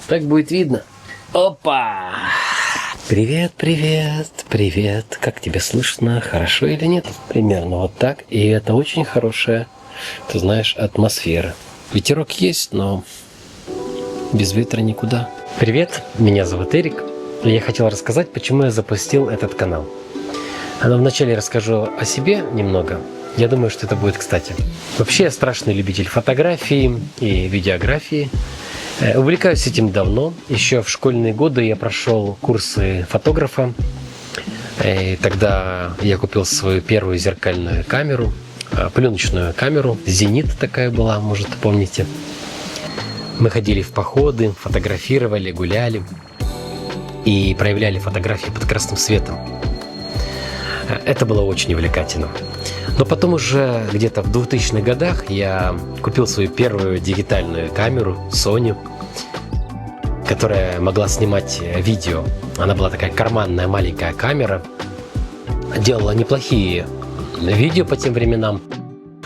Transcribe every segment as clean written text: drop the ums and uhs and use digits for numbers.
Так будет видно. Опа! Привет, привет, привет. Как тебя слышно? Хорошо или нет? Примерно вот так. И это очень хорошая, ты знаешь, атмосфера. Ветерок есть, но без ветра никуда. Привет, меня зовут Эрик. И я хотел рассказать, почему я запустил этот канал. Но вначале расскажу о себе немного. Я думаю, что это будет кстати. Вообще я страшный любитель фотографии и видеографии. Увлекаюсь этим давно. Еще в школьные годы я прошел курсы фотографа. И тогда я купил свою первую зеркальную камеру, пленочную камеру. «Зенит» такая была, может, помните. Мы ходили в походы, фотографировали, гуляли и проявляли фотографии под красным светом. Это было очень увлекательно. Но потом уже где-то в 2000-х годах я купил свою первую дигитальную камеру Sony, которая могла снимать видео. Она была такая карманная маленькая камера. Делала неплохие видео по тем временам.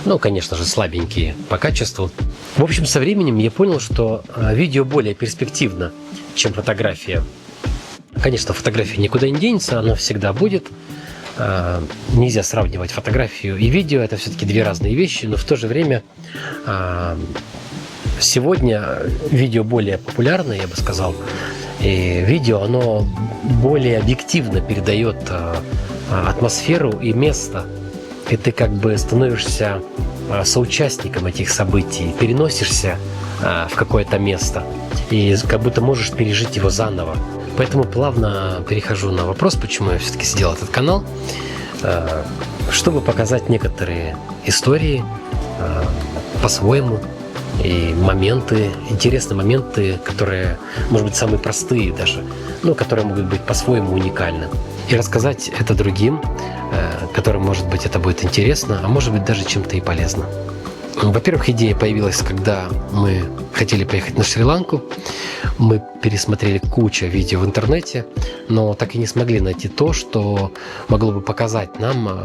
Ну, конечно же, слабенькие по качеству. В общем, со временем я понял, что видео более перспективно, чем фотография. Конечно, фотография никуда не денется, она всегда будет. Нельзя сравнивать фотографию и видео, это все-таки две разные вещи, но в то же время сегодня видео более популярно, я бы сказал, и видео, оно более объективно передает атмосферу и место, и ты как бы становишься соучастником этих событий, переносишься в какое-то место и как будто можешь пережить его заново. Поэтому плавно перехожу на вопрос, почему я все-таки сделал этот канал, чтобы показать некоторые истории по-своему и моменты, интересные моменты, которые, может быть, самые простые даже, но которые могут быть по-своему уникальны. И рассказать это другим, которым, может быть, это будет интересно, а может быть, даже чем-то и полезно. Во-первых, идея появилась, когда мы хотели поехать на Шри-Ланку. Мы пересмотрели кучу видео в интернете, но так и не смогли найти то, что могло бы показать нам,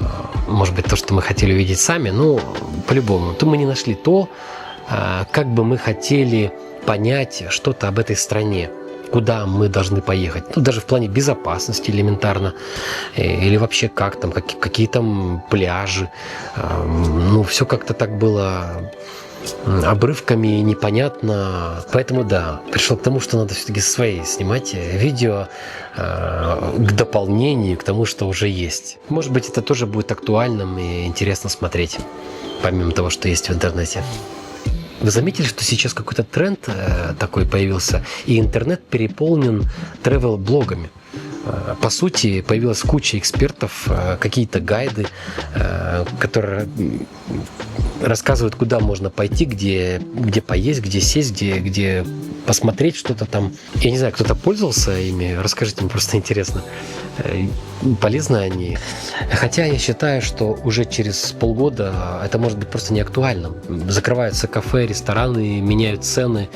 может быть, то, что мы хотели увидеть сами, ну, по-любому. То мы не нашли то, как бы мы хотели понять что-то об этой стране, куда мы должны поехать. Ну, даже в плане безопасности элементарно. Или вообще как там, какие там пляжи. Ну, все как-то так было обрывками, непонятно. Поэтому, да, пришел к тому, что надо все-таки свои снимать видео к дополнению, к тому, что уже есть. Может быть, это тоже будет актуальным и интересно смотреть, помимо того, что есть в интернете. Вы заметили, что сейчас какой-то тренд такой появился, и интернет переполнен travel-блогами. По сути, появилась куча экспертов, какие-то гайды, которые рассказывают, куда можно пойти, где поесть, где сесть, где посмотреть что-то там. Я не знаю, кто-то пользовался ими, расскажите, мне просто интересно. Полезны они. Хотя я считаю, что уже через полгода это может быть просто не актуальным. Закрываются кафе, рестораны, меняют цены,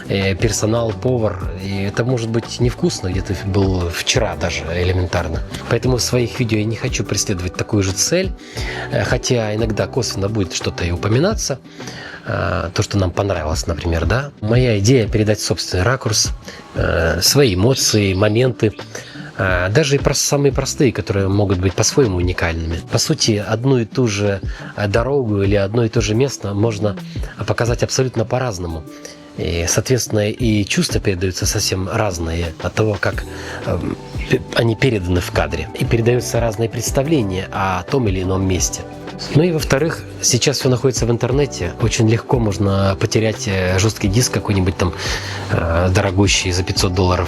персонал, повар. И это может быть невкусно, где ты был вчера даже элементарно. Поэтому в своих видео я не хочу преследовать такую же цель. Хотя иногда косвенно будет что-то и упоминаться. То, что нам понравилось, например, да. Моя идея передать собственный ракурс, свои эмоции, моменты. Даже и самые простые, которые могут быть по-своему уникальными. По сути, одну и ту же дорогу или одно и то же место можно показать абсолютно по-разному. И, соответственно, и чувства передаются совсем разные от того, как они переданы в кадре. И передаются разные представления о том или ином месте. Ну и во-вторых, сейчас все находится в интернете. Очень легко можно потерять жесткий диск какой-нибудь там дорогущий за $500.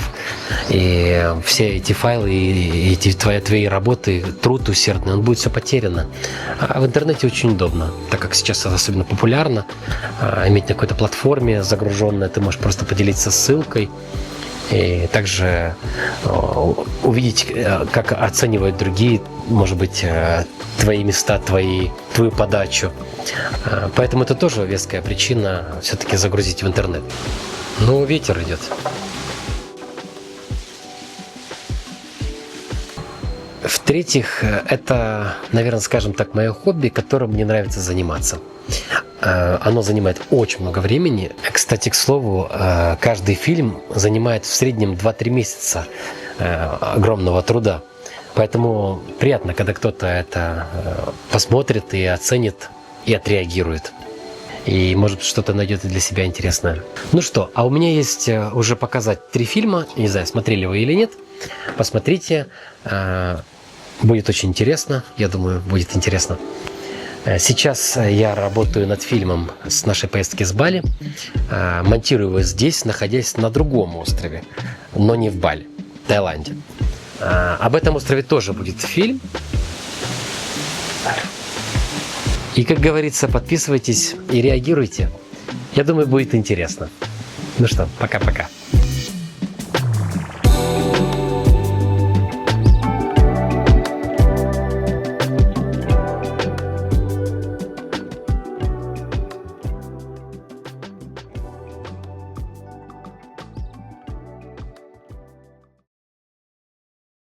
И все эти файлы, и эти твои работы, труд усердный, он будет все потеряно. А в интернете очень удобно, так как сейчас это особенно популярно. Иметь на какой-то платформе загруженное, ты можешь просто поделиться ссылкой. И также увидеть, как оценивают другие, может быть, твои места, твою подачу. Поэтому это тоже веская причина все-таки загрузить в интернет. Но ветер идет. В-третьих, это, наверное, скажем так, мое хобби, которым мне нравится заниматься. Оно занимает очень много времени. Кстати, к слову, каждый фильм занимает в среднем 2-3 месяца огромного труда. Поэтому приятно, когда кто-то это посмотрит и оценит, и отреагирует. И, может быть, что-то найдет для себя интересное. Ну что, а у меня есть уже показать 3 фильма. Не знаю, смотрели вы или нет. Посмотрите. Будет очень интересно. Я думаю, будет интересно. Сейчас я работаю над фильмом с нашей поездки с Бали. Монтирую его здесь, находясь на другом острове, но не в Бали, в Таиланде. Об этом острове тоже будет фильм. И, как говорится, подписывайтесь и реагируйте. Я думаю, будет интересно. Ну что, пока-пока.